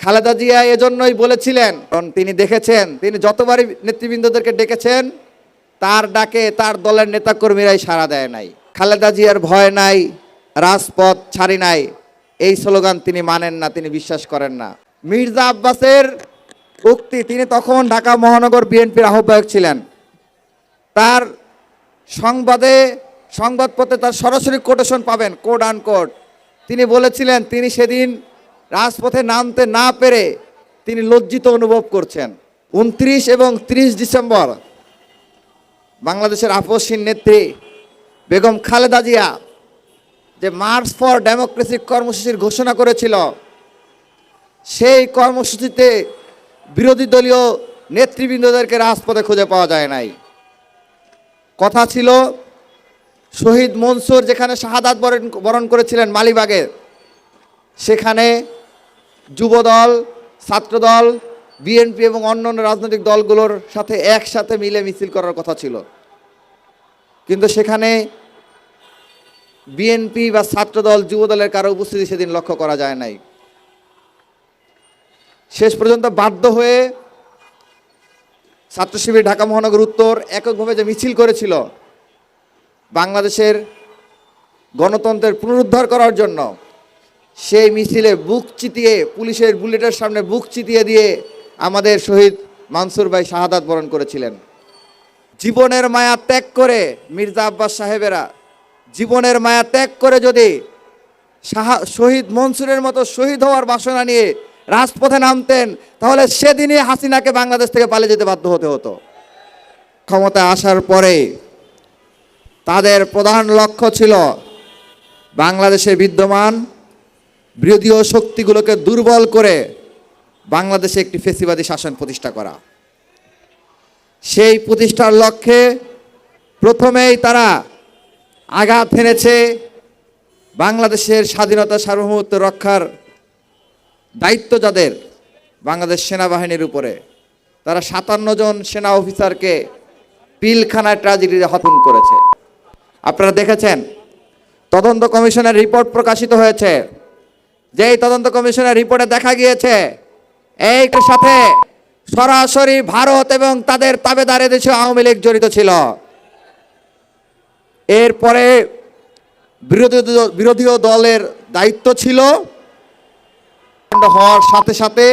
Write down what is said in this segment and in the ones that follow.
খালেদা জিয়া এজন্যই বলেছিলেন, কারণ তিনি দেখেছেন, তিনি যতবারই নেতৃবৃন্দদেরকে ডেকেছেন তার ডাকে তার দলের নেতাকর্মীরাই সাড়া দেয় নাই। খালেদা জিয়ার ভয় নাই, রাজপথ ছাড়ি নাই, এই স্লোগান তিনি মানেন না, তিনি বিশ্বাস করেন না। মির্জা আব্বাসের উক্তি, তিনি তখন ঢাকা মহানগর বিএনপির আহ্বায়ক ছিলেন, তার সংবাদপত্রে তার সরাসরি কোটেশন পাবেন, কোড আনকোড। তিনি বলেছিলেন তিনি সেদিন রাজপথে নামতে না পেরে তিনি লজ্জিত অনুভব করছেন। 29 এবং 30 ডিসেম্বর বাংলাদেশের আপসহীন নেত্রী বেগম খালেদা জিয়া যে মার্চ ফর ডেমোক্রেসি কর্মসূচির ঘোষণা করেছিল, সেই কর্মসূচিতে বিরোধী দলীয় নেতৃবৃন্দদেরকে রাজপথে খুঁজে পাওয়া যায় নাই। কথা ছিল শহীদ মনসুর যেখানে শাহাদাত বরণ করেছিলেন মালিবাগে, সেখানে যুবদল, ছাত্রদল, বিএনপি এবং অন্যান্য রাজনৈতিক দলগুলোর সাথে একসাথে মিলে মিছিল করার কথা ছিল, কিন্তু সেখানে বিএনপি বা ছাত্রদল, যুবদলের কারো উপস্থিতি সেদিন লক্ষ্য করা যায় নাই। শেষ পর্যন্ত বাধ্য হয়ে ছাত্র শিবির ঢাকা মহানগর উত্তর এককভাবে যে মিছিল করেছিল বাংলাদেশের গণতন্ত্রের পুনরুদ্ধার করার জন্য, সেই মিছিলে বুক চিতিয়ে, পুলিশের বুলেটের সামনে বুক চিতিয়ে দিয়ে আমাদের শহীদ মানসুর ভাই শাহাদাত বরণ করেছিলেন। জীবনের মায়া ত্যাগ করে মির্জা আব্বাস সাহেবেরা জীবনের মায়া ত্যাগ করে যদি শহীদ মনসুরের মতো শহীদ হওয়ার বাসনা নিয়ে রাজপথে নামতেন, তাহলে সেদিনই হাসিনাকে বাংলাদেশ থেকে পালিয়ে যেতে বাধ্য হতে হতো। ক্ষমতায় আসার পরে তাদের প্রধান লক্ষ্য ছিল বাংলাদেশে বিদ্যমান বিরোধী শক্তিগুলোকে দুর্বল করে বাংলাদেশে একটি ফ্যাসিবাদী শাসন প্রতিষ্ঠা করা। সেই প্রতিষ্ঠার লক্ষ্যে প্রথমেই তারা আঘাত হেনেছে বাংলাদেশের স্বাধীনতা সার্বভৌমত্ব রক্ষার দায়িত্ব যাদের বাংলাদেশ সেনাবাহিনীর উপরে, তারা 57 জন সেনা অফিসারকে পিলখানায় ট্র্যাজেডিতে হত্যা করেছে। আপনারা দেখেছেন, তদন্ত কমিশনের রিপোর্ট প্রকাশিত হয়েছে, যেই তদন্ত কমিশনের রিপোর্টে দেখা গিয়েছে এই সাথে সরাসরি ভারত এবং তাদের তাবেদার দেশে আওয়ামী লীগ জড়িত ছিল। এরপরে বিরোধী দলের দায়িত্ব ছিল হওয়ার সাথে সাথে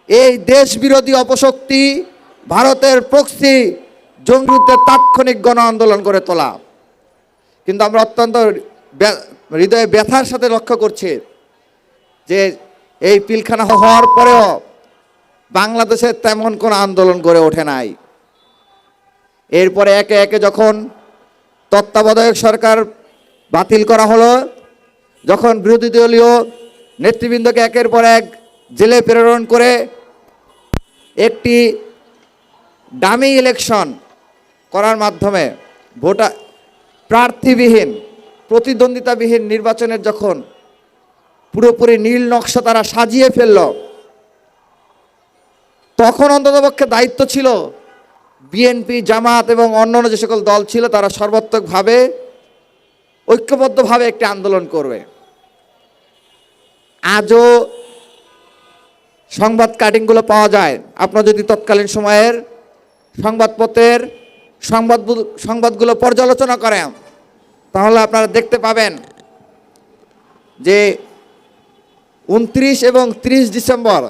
এই দেশ বিরোধী অপশক্তি ভারতের প্রক্সি জঙ্গিদের তাৎক্ষণিক গণ আন্দোলন করে তোলা। কিন্তু আমরা অত্যন্ত হৃদয়ে ব্যথার সাথে লক্ষ্য করছি যে এই পিলখানা হওয়ার পরেও বাংলাদেশে তেমন কোনো আন্দোলন গড়ে ওঠে নাই। এরপরে একে একে যখন তত্ত্বাবধায়ক সরকার বাতিল করা হলো, যখন বিরোধী দলীয় নেতৃবৃন্দকে একের পর এক জেলে প্রেরণ করে একটি ডামি ইলেকশন করার মাধ্যমে প্রার্থীবিহীন, প্রতিদ্বন্দ্বিতাবিহীন নির্বাচনের যখন পুরোপুরি নীল নকশা তারা সাজিয়ে ফেলল, তখন অন্ততপক্ষে দায়িত্ব ছিল বিএনপি, জামাত এবং অন্যান্য যে সকল দল ছিল তারা সর্বাত্মকভাবে ঐক্যবদ্ধভাবে একটি আন্দোলন করবে। আজও সংবাদ কাটিংগুলো পাওয়া যায়। আপনারা যদি তৎকালীন সময়ের সংবাদপত্রের সংবাদগুলো পর্যালোচনা করেন, তাহলে আপনারা দেখতে পাবেন যে 29 এবং 30 ডিসেম্বর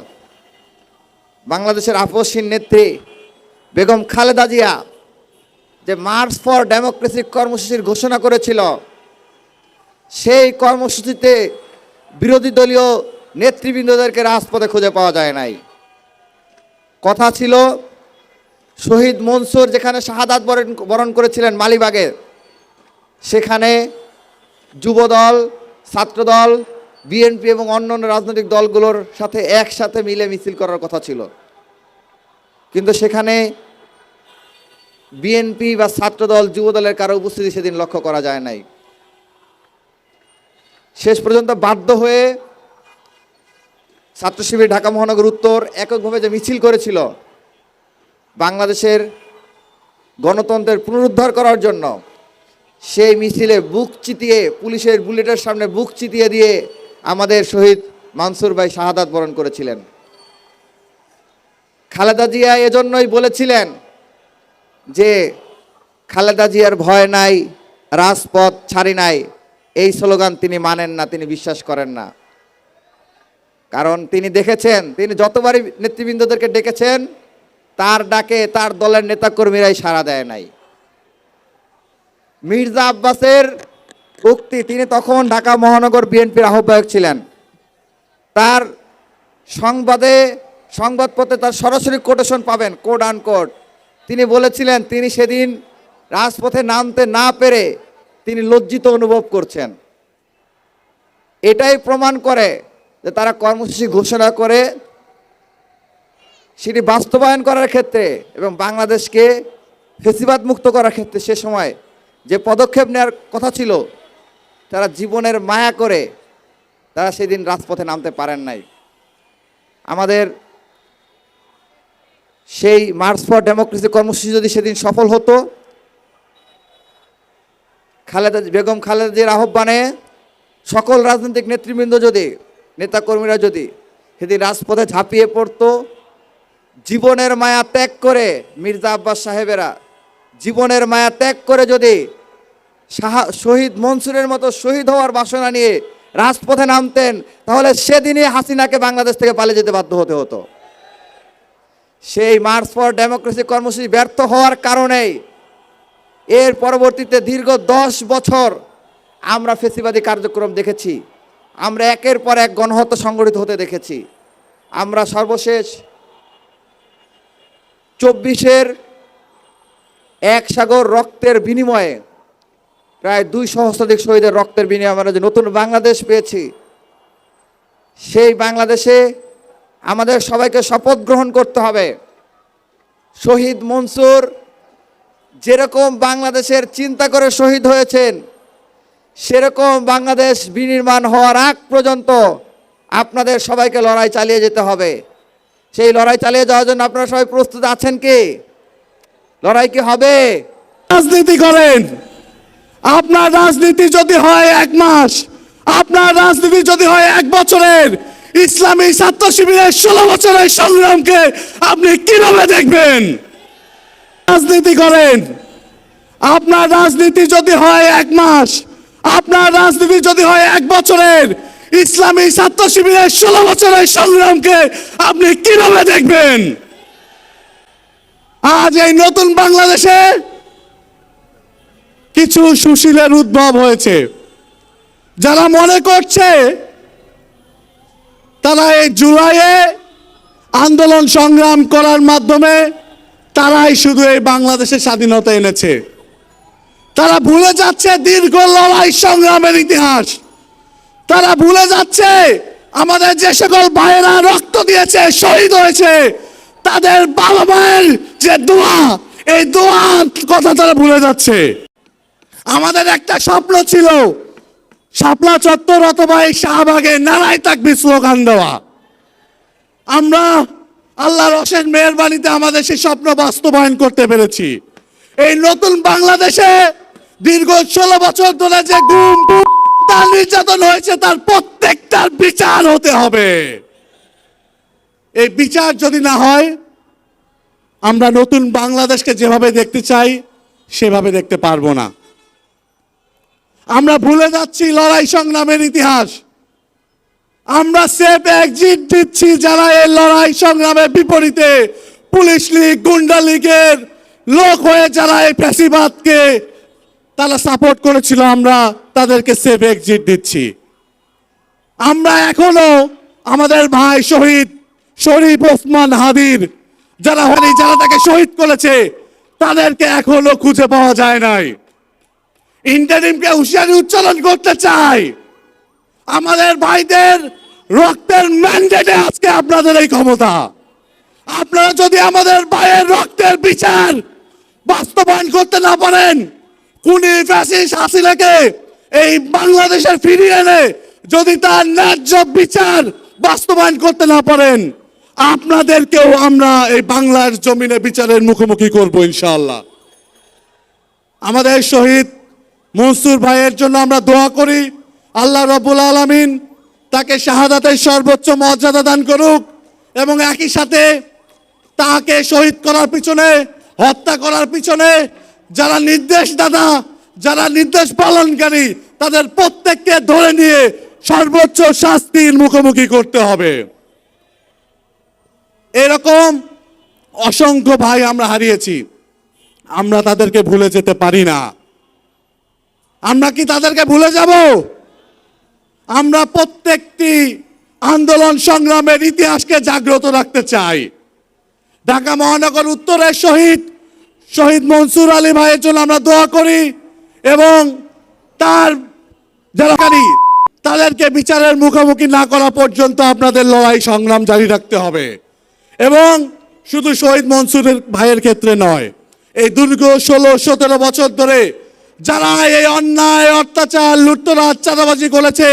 বাংলাদেশের আপসহীন নেত্রী বেগম খালেদা জিয়া যে মার্চ ফর ডেমোক্রেসি কর্মসূচির ঘোষণা করেছিল, সেই কর্মসূচিতে বিরোধী দলীয় নেতৃবৃন্দদেরকে রাজপথে খুঁজে পাওয়া যায় নাই। কথা ছিল শহীদ মনসুর যেখানে শাহাদাত বরণ করেছিলেন মালিবাগে, সেখানে যুবদল, ছাত্রদল, বিএনপি এবং অন্যান্য রাজনৈতিক দলগুলোর সাথে একসাথে মিলে মিছিল করার কথা ছিল, কিন্তু সেখানে বিএনপি বা ছাত্রদল, যুবদলের কারো উপস্থিতি সেদিন লক্ষ্য করা যায় নাই। শেষ পর্যন্ত বাধ্য হয়ে ছাত্র শিবির ঢাকা মহানগর উত্তর এককভাবে যে মিছিল করেছিল বাংলাদেশের গণতন্ত্রের পুনরুদ্ধার করার জন্য, সেই মিছিলে বুক চিতিয়ে, পুলিশের বুলেটের সামনে বুক চিতিয়ে দিয়ে আমাদের শহীদ মানসুর ভাই শাহাদাত বরণ করেছিলেন। খালেদা জিয়া এজন্যই বলেছিলেন যে খালেদা জিয়ার ভয় নাই, রাজপথ ছাড়ি নাই, এই স্লোগান তিনি মানেন না, তিনি বিশ্বাস করেন না। কারণ তিনি দেখেছেন, তিনি যতবারই নেতৃবৃন্দদেরকে ডেকেছেন তার ডাকে তার দলের নেতাকর্মীরাই সাড়া দেয় নাই। মির্জা আব্বাসের উক্তি, তিনি তখন ঢাকা মহানগর বিএনপির আহ্বায়ক ছিলেন, তার সংবাদপত্রে তার সরাসরি কোটেশন পাবেন, কোড আনকোড। তিনি বলেছিলেন তিনি সেদিন রাজপথে নামতে না পেরে তিনি লজ্জিত অনুভব করছেন। এটাই প্রমাণ করে যে তারা কর্মসূচি ঘোষণা করে সেটি বাস্তবায়ন করার ক্ষেত্রে এবং বাংলাদেশকে ফেসিবাদ মুক্ত করার ক্ষেত্রে সে সময় যে পদক্ষেপ নেওয়ার কথা ছিল, তারা জীবনের মায়া করে তারা সেদিন রাজপথে নামতে পারেন নাই। আমাদের সেই মার্চ ফর ডেমোক্রেসি কর্মসূচি যদি সেদিন সফল হতো, বেগম খালেদা জিয়ার আহ্বানে সকল রাজনৈতিক নেতৃবৃন্দ যদি, নেতাকর্মীরা যদি সেদিন রাজপথে ঝাঁপিয়ে পড়তো, জীবনের মায়া ত্যাগ করে, মির্জা আব্বাস সাহেবেরা জীবনের মায়া ত্যাগ করে যদি শহীদ মনসুরের মতো শহীদ হওয়ার বাসনা নিয়ে রাজপথে নামতেন, তাহলে সেদিনই হাসিনাকে বাংলাদেশ থেকে পালিয়ে যেতে বাধ্য হতে হতো। সেই মার্চ ফর ডেমোক্রেসি কর্মসূচি ব্যর্থ হওয়ার কারণেই এর পরবর্তীতে দীর্ঘ 10 বছর আমরা ফেসিবাদী কার্যক্রম দেখেছি, আমরা একের পর এক গণহত্যা সংগঠিত হতে দেখেছি। আমরা সর্বশেষ 24-এর এক সাগর রক্তের বিনিময়ে, প্রায় 2 সহস্রাধিক শহীদের রক্তের বিনিময়ে আমরা যে নতুন বাংলাদেশ পেয়েছি, সেই বাংলাদেশে আমাদের সবাইকে শপথ গ্রহণ করতে হবে, শহীদ মনসুর যেরকম বাংলাদেশের চিন্তা করে শহীদ হয়েছেন, সেরকম বাংলাদেশ বিনির্মাণ হওয়ার আগ পর্যন্ত আপনাদের সবাইকে লড়াই চালিয়ে যেতে হবে। সেই লড়াই চালিয়ে যাওয়ার জন্য আপনারা সবাই প্রস্তুত আছেন কি? লড়াই কি হবে? রাজনীতি করেন, আপনার রাজনীতি যদি হয় 1 মাস, আপনার রাজনীতি যদি হয় 1 বছরের, ইসলামী ছাত্র শিবিরের 16 বছরের সংগ্রামকে আপনি কিভাবে দেখবেন? রাজনীতি করেন, আপনার রাজনীতি যদি হয় 1 মাস, আপনার রাজনীতি যদি হয় 1 বছরের, ইসলামী ছাত্র শিবিরের 16 বছরের সংগ্রামকে আপনি কিভাবে দেখবেন? আজ এই নতুন বাংলাদেশে কিছু সুশীলের উদ্ভব হয়েছে, যারা মনে করছে তারা এই জুলাইয়ে আন্দোলন সংগ্রাম করার মাধ্যমে তারাই শুধু এই বাংলাদেশের স্বাধীনতা এনেছে। তারা ভুলে যাচ্ছে দীর্ঘ লড়াই সংগ্রামের ইতিহাস। তারা ভুলে যাচ্ছে আমাদের যে সকল ভাইয়েরা রক্ত দিয়েছে, শহীদ হয়েছে, তাদের বাবা মায়ের যে দোয়া, এই দোয়ার কথা তারা ভুলে যাচ্ছে। আমাদের একটা স্বপ্ন ছিল শাপলা চত্বর অথবা এই শাহবাগে নারায় তাকবীর স্লোগান দেওয়া। আমরা আল্লাহর অশেষ মেহেরবানিতে আমাদের সেই স্বপ্ন বাস্তবায়ন করতে পেরেছি। এই নতুন বাংলাদেশে দীর্ঘ 16 বছর ধরে যে গুম তার নির্যাতন হয়েছে, তার প্রত্যেকটার বিচার হতে হবে। এই বিচার যদি না হয়, আমরা নতুন বাংলাদেশকে যেভাবে দেখতে চাই সেভাবে দেখতে পারবো না। আমরা ভুলে যাচ্ছি লড়াই সংগ্রামের ইতিহাস। আমরা সেফ এক্সিট দিচ্ছি যারা এই লড়াই সংগ্রামের বিপরীতে পুলিশ লীগ, গুন্ডা লীগের লোক হয়ে যারা এই ফ্যাসিবাদকে তারা সাপোর্ট করেছিল, আমরা তাদেরকে সেফ এক্সিট দিচ্ছি। আমরা এখনো আমাদের ভাই শহীদ শরীফ ওসমান হাদির যারা তাকে শহীদ করেছে, তাদেরকে এখনো খুঁজে পাওয়া যায় নাই। ইন্টারিমকে হুঁশিয়ারি উচ্চারণ করতে চাই, আমাদের ভাইদের রক্তের ম্যান্ডেটে আজকে আপনাদের এই ক্ষমতা। আপনারা যদি আমাদের ভাইয়ের রক্তের বিচার বাস্তবায়ন করতে না পারেন, খুনি ফ্যাসিস্ট হাসিনাকে এই বাংলাদেশের ফিরিয়ে এনে যদি তার ন্যায্য বিচার বাস্তবায়ন করতে না পারেন, আপনাদেরকেও আমরা এই বাংলার জমিনে বিচারের মুখোমুখি করব ইনশাআল্লাহ। আমাদের শহীদ মনসুর ভাইয়ের জন্য আমরা দোয়া করি, আল্লাহ রাব্বুল আলামিন তাকে শাহাদাতের সর্বোচ্চ মর্যাদা দান করুক এবং একই সাথে তাকে শহীদ করার পিছনে, হত্যা করার পিছনে যারা নির্দেশদাতা, যারা নির্দেশ পালনকারী, তাদের প্রত্যেককে ধরে নিয়ে সর্বোচ্চ শাস্তির মুখোমুখি করতে হবে। এরকম অসংখ্য ভাই আমরা হারিয়েছি, আমরা তাদেরকে ভুলে যেতে পারি না। আমরা কি তাদেরকে ভুলে যাব? আমরা প্রত্যেকটি আন্দোলন সংগ্রামের ইতিহাসকে জাগ্রত রাখতে চাই। ঢাকা মহানগর উত্তরের শহীদ মনসুর আলী ভাইয়ের জন্য আমরা দোয়া করি এবং তার যারা তাদেরকে বিচারের মুখোমুখি না করা পর্যন্ত আপনাদের লড়াই সংগ্রাম জারি রাখতে হবে। এবং শুধু শহীদ মনসুরের ভাইয়ের ক্ষেত্রে নয়, এই দীর্ঘ 16-17 বছর ধরে যারা এই অন্যায়, অত্যাচার, লুটতরাজ, চাঁদাবাজি করেছে,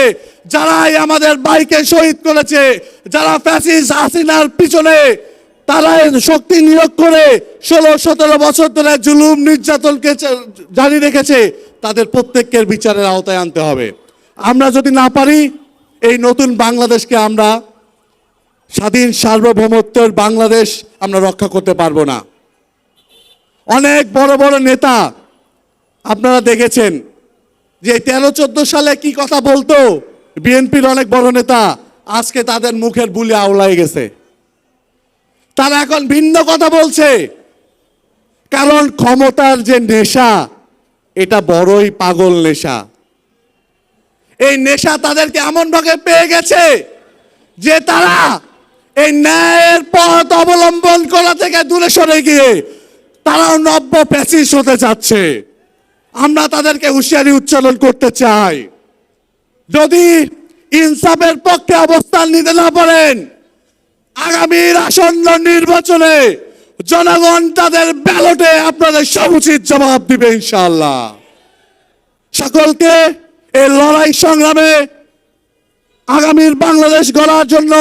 যারাই আমাদের ভাইকে শহীদ করেছে, যারা ফ্যাসিস্ট হাসিনার পিছনে তারা শক্তি নিয়োগ করে 16-17 বছর ধরে জুলুম নির্যাতনকে জারি রেখেছে, তাদের প্রত্যেকের বিচারের আওতায় আনতে হবে। আমরা যদি না পারি, এই নতুন বাংলাদেশকে আমরা স্বাধীন সার্বভৌমত্বের বাংলাদেশ আমরা রক্ষা করতে পারবো না। অনেক বড় বড় নেতা আপনারা দেখেছেন যে 13-14 সালে কি কথা বলতো, বিএনপির অনেক বড় নেতা আজকে তাদের মুখের বুলি আওলাই গেছে, তারা এখন ভিন্ন কথা বলছে। কারণ ক্ষমতার যে নেশা, এটা বড়ই পাগল নেশা। এই নেশা তাদেরকে এমন ভাবে পেয়ে গেছে যে তারা এই ন্যায়ের পথ অবলম্বন করা থেকে দূরে সরে গিয়ে তারাও নব্য ফ্যাসিস্ট হতে যাচ্ছে। আমরা তাদেরকে হুঁশিয়ারি উচ্চারণ করতে চাই, যদি ইনসাফের পক্ষে অবস্থান নিতে না পারেন, আগামীর আসন্ন নির্বাচনে জনগণ তাদের ব্যালটে আপনাদের সমুচিত জবাব দিবে ইনশাআল্লাহ। সকলকে এই লড়াই সংগ্রামে আগামীর বাংলাদেশ গড়ার জন্য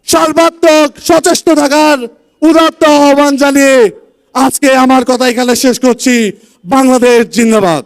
সর্বাত্মক সচেষ্ট থাকার উদাত্ত আহ্বান জানিয়ে আজকে আমার কথা এখানে শেষ করছি। বাংলাদেশ জিন্দাবাদ।